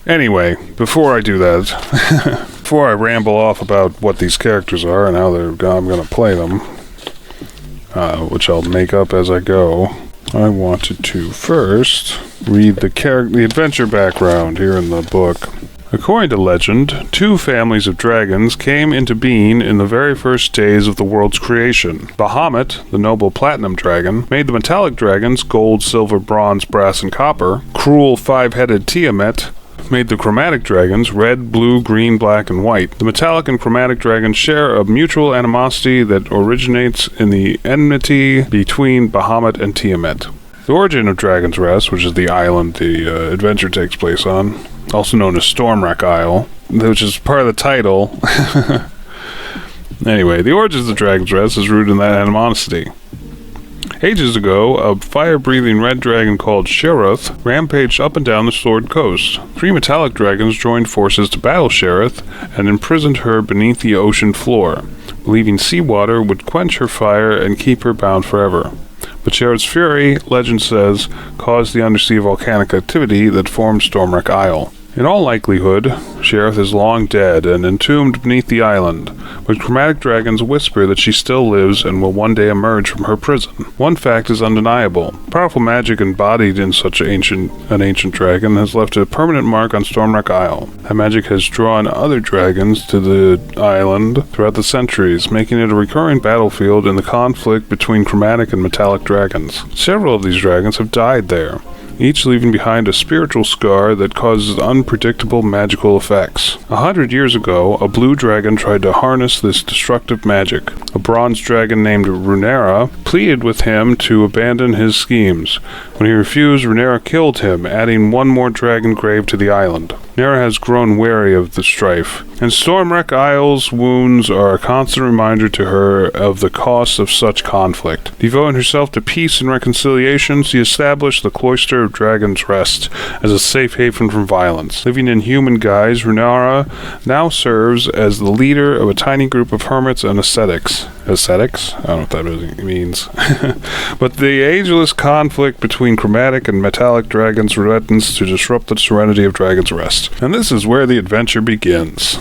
Anyway, before I do that, before I ramble off about what these characters are and how I'm going to play them, which I'll make up as I go, I wanted to first read the adventure background here in the book. According to legend, 2 families of dragons came into being in the very first days of the world's creation. Bahamut, the noble platinum dragon, made the metallic dragons gold, silver, bronze, brass, and copper. Cruel 5-headed Tiamat made the chromatic dragons red, blue, green, black, and white. The metallic and chromatic dragons share a mutual animosity that originates in the enmity between Bahamut and Tiamat. The origin of Dragon's Rest, which is the island the adventure takes place on, also known as Stormwreck Isle, which is part of the title. Anyway, the origins of Dragon's Rest is rooted in that animosity. Ages ago, a fire-breathing red dragon called Sheriff rampaged up and down the Sword Coast. 3 metallic dragons joined forces to battle Sheriff and imprisoned her beneath the ocean floor, believing seawater would quench her fire and keep her bound forever. But Sheriff's fury, legend says, caused the undersea volcanic activity that formed Stormwreck Isle. In all likelihood, Sheriff is long dead and entombed beneath the island, but chromatic dragons whisper that she still lives and will one day emerge from her prison. One fact is undeniable. Powerful magic embodied in such an ancient dragon has left a permanent mark on Stormwreck Isle. That magic has drawn other dragons to the island throughout the centuries, making it a recurring battlefield in the conflict between chromatic and metallic dragons. Several of these dragons have died there, each leaving behind a spiritual scar that causes unpredictable magical effects. 100 years ago, a blue dragon tried to harness this destructive magic. A bronze dragon named Runera pleaded with him to abandon his schemes. When he refused, Runera killed him, adding one more dragon grave to the island. Nera has grown wary of the strife, and Stormwreck Isle's wounds are a constant reminder to her of the costs of such conflict. Devoting herself to peace and reconciliation, she established the Cloister of Dragon's Rest as a safe haven from violence. Living in human guise, Runara now serves as the leader of a tiny group of hermits and ascetics. Ascetics? I don't know what that really means. But the ageless conflict between chromatic and metallic dragons threatens to disrupt the serenity of Dragon's Rest. And this is where the adventure begins.